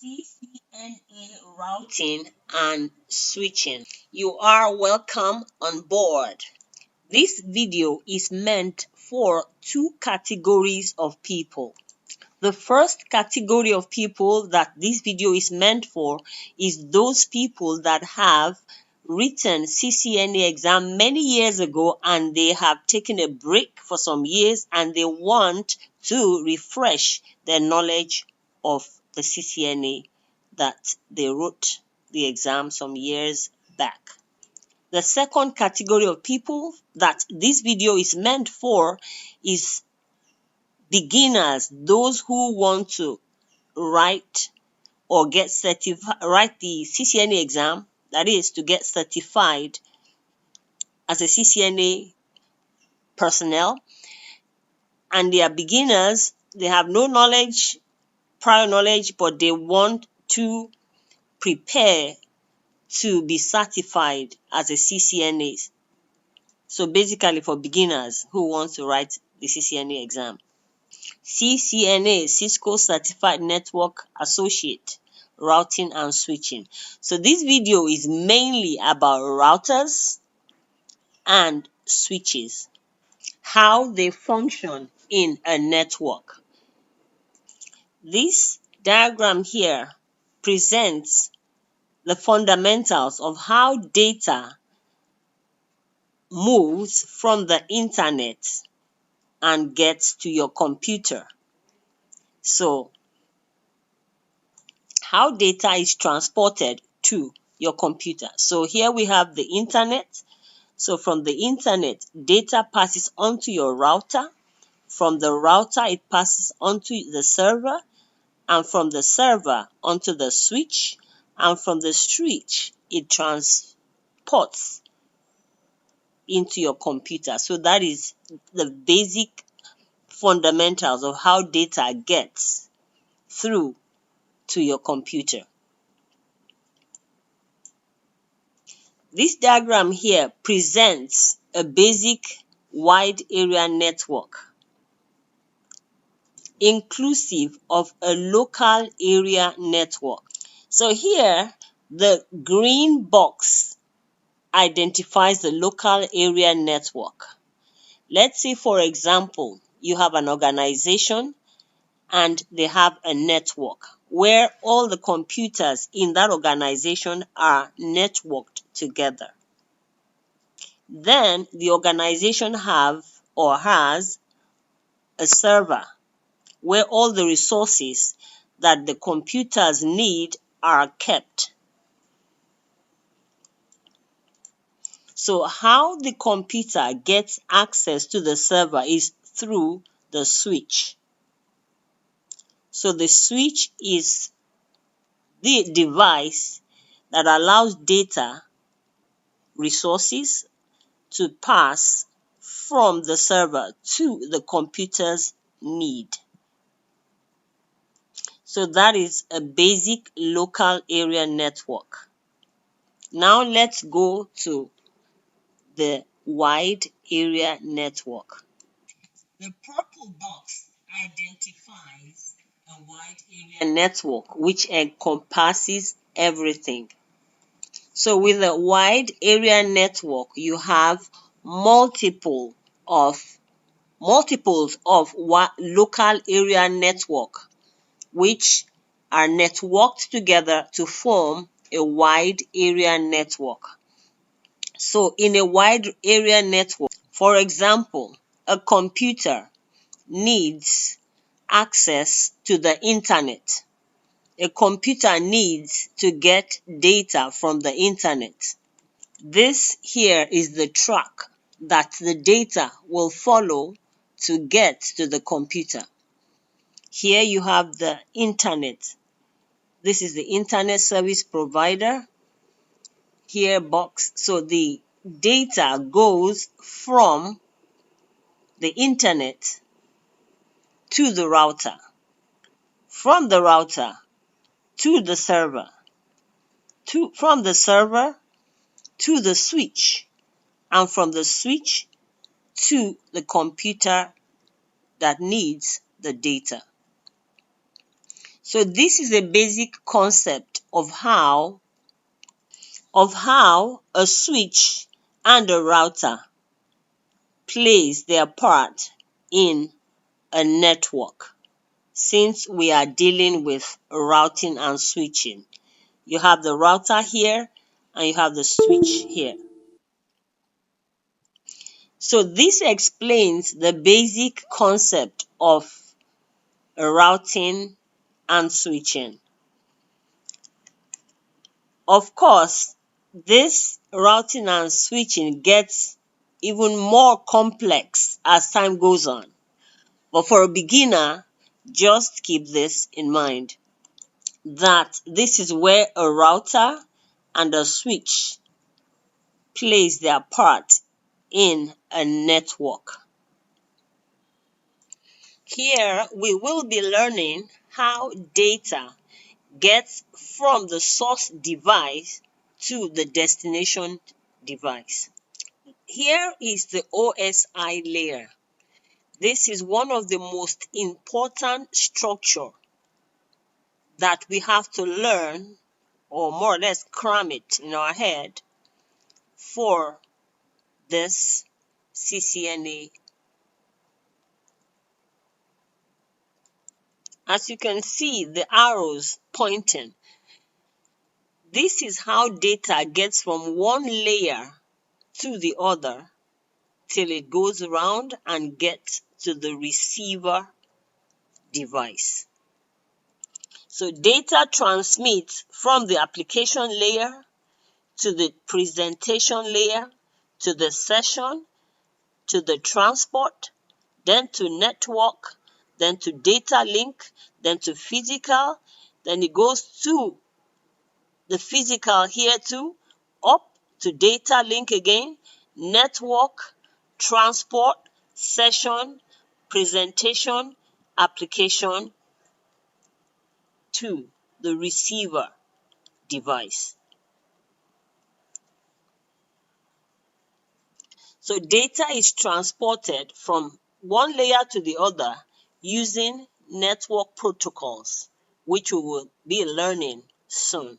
CCNA routing and switching. You are welcome on board. This video is meant for two categories of people. The first category of people that this video is meant for is those people that have written CCNA exam many years ago and they have taken a break for some years and they want to refresh their knowledge of the CCNA that they wrote the exam some years back. The second category of people that this video is meant for is beginners, those who want to write or write the CCNA exam, that is to get certified as a CCNA personnel, and they are beginners, they have no knowledge, prior knowledge, but they want to prepare to be certified as a CCNA. So basically for beginners who want to write the CCNA exam. CCNA, Cisco Certified Network Associate, routing and switching. So this video is mainly about routers and switches, how they function in a network. This diagram here presents the fundamentals of how data moves from the internet and gets to your computer. So how data is transported to your computer. So here we have the internet. So from the internet, data passes onto your router. From the router, it passes onto the server. And from the server, onto the switch. And from the switch, it transports into your computer. So that is the basic fundamentals of how data gets through to your computer. This diagram here presents a basic wide area network inclusive of a local area network. So here, the green box identifies the local area network. Let's say, for example, you have an organization and they have a network where all the computers in that organization are networked together. Then the organization has a server where all the resources that the computers need are kept. So how the computer gets access to the server is through the switch. So the switch is the device that allows data resources to pass from the server to the computer's need. So that is a basic local area network. Now let's go to the wide area network. The purple box identifies a wide area network which encompasses everything. So with a wide area network, you have multiples of local area network which are networked together to form a wide area network. So in a wide area network, for example, a computer needs access to the internet. A computer needs to get data from the internet. This here is the track that the data will follow to get to the computer. Here you have the internet. This is the internet service provider. Here box. So the data goes from the internet to the router. From the router to the server. From the server to the switch. And from the switch to the computer that needs the data. So this is a basic concept of how a switch and a router plays their part in a network. Since we are dealing with routing and switching, you have the router here and you have the switch here. So this explains the basic concept of routing and switching. Of course, this routing and switching gets even more complex as time goes on. But for a beginner, just keep this in mind, that this is where a router and a switch plays their part in a network. Here we will be learning how data gets from the source device to the destination device. Here is the OSI layer. This is one of the most important structure that we have to learn, or more or less cram it in our head, for this CCNA. As you can see, the arrows pointing. This is how data gets from one layer to the other till it goes around and gets to the receiver device. So data transmits from the application layer to the presentation layer, to the session, to the transport, then to network, then to data link, then to physical, then it goes to the physical here too, up to data link again, network, transport, session, presentation, application to the receiver device. So data is transported from one layer to the other using network protocols, which we will be learning soon.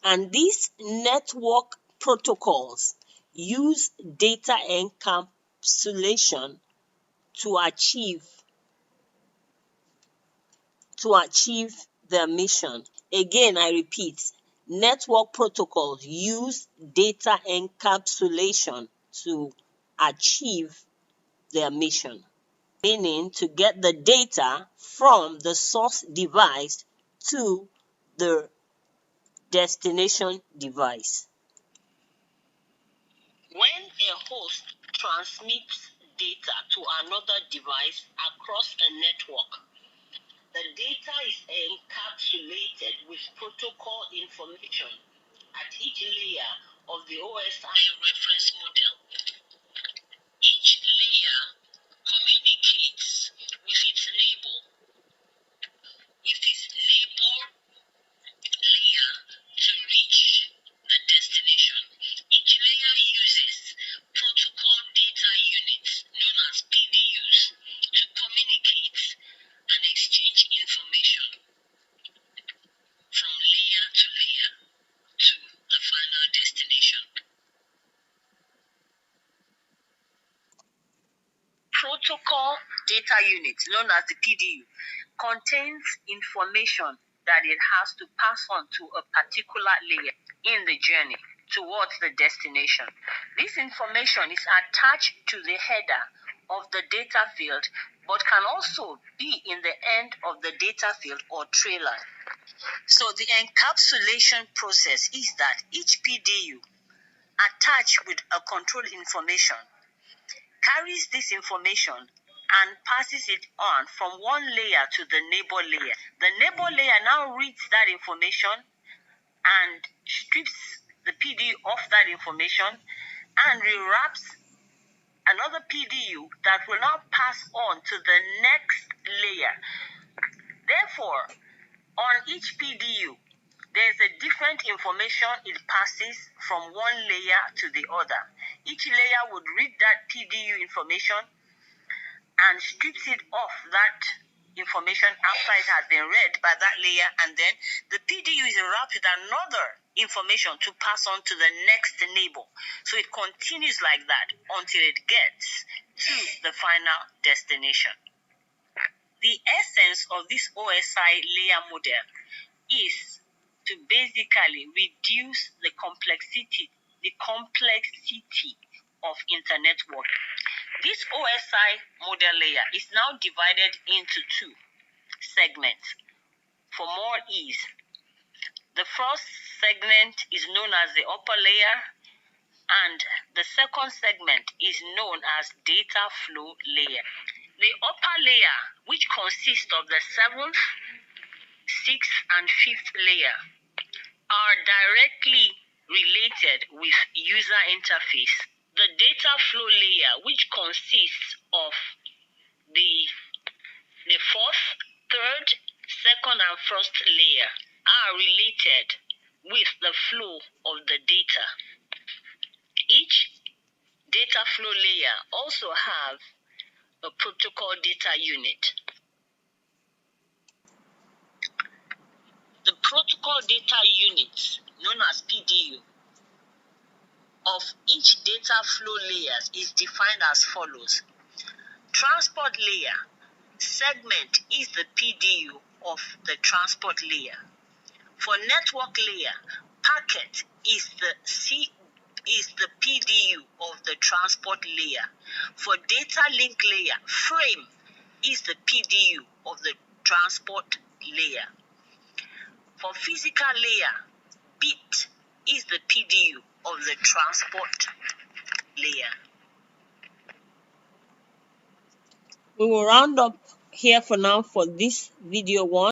And these network protocols use data encapsulation to achieve their mission. Again, I repeat, network protocols use data encapsulation to achieve their mission, meaning to get the data from the source device to the destination device. When a host transmits data to another device across a network, the data is encapsulated with protocol information at each layer of the OSI reference model. Each layer communicates with its neighbor layer to reach the destination. Each layer uses protocol data units known as PDUs to communicate and exchange information from layer to layer to the final destination. Protocol data unit, known as the PDU, contains information that it has to pass on to a particular layer in the journey towards the destination. This information is attached to the header of the data field, but can also be in the end of the data field or trailer. So the encapsulation process is that each PDU attached with a control information carries this information and passes it on from one layer to the neighbor layer. The neighbor layer now reads that information and strips the PDU of that information and rewraps another PDU that will now pass on to the next layer. Therefore, on each PDU, there's a different information it passes from one layer to the other. Each layer would read that PDU information and strips it off that information after it has been read by that layer, and then the PDU is wrapped with another information to pass on to the next neighbor. So it continues like that until it gets to the final destination. The essence of this OSI layer model is to basically reduce the complexity of internet work. This OSI model layer is now divided into two segments for more ease. The first segment is known as the upper layer, and the second segment is known as data flow layer. The upper layer, which consists of the 7th, 6th, and 5th layer, are directly related with user interface. The data flow layer, which consists of the 4th, 3rd, 2nd, and 1st layer, are related with the flow of the data. Each data flow layer also have a protocol data unit. The protocol data unit, known as PDU, of each data flow layers is defined as follows. Transport layer segment is the PDU of the transport layer. For network layer, packet is the PDU of the transport layer. For data link layer, frame is the PDU of the transport layer. For physical layer, bit is the PDU of the transport layer. We will round up here for now for this video one.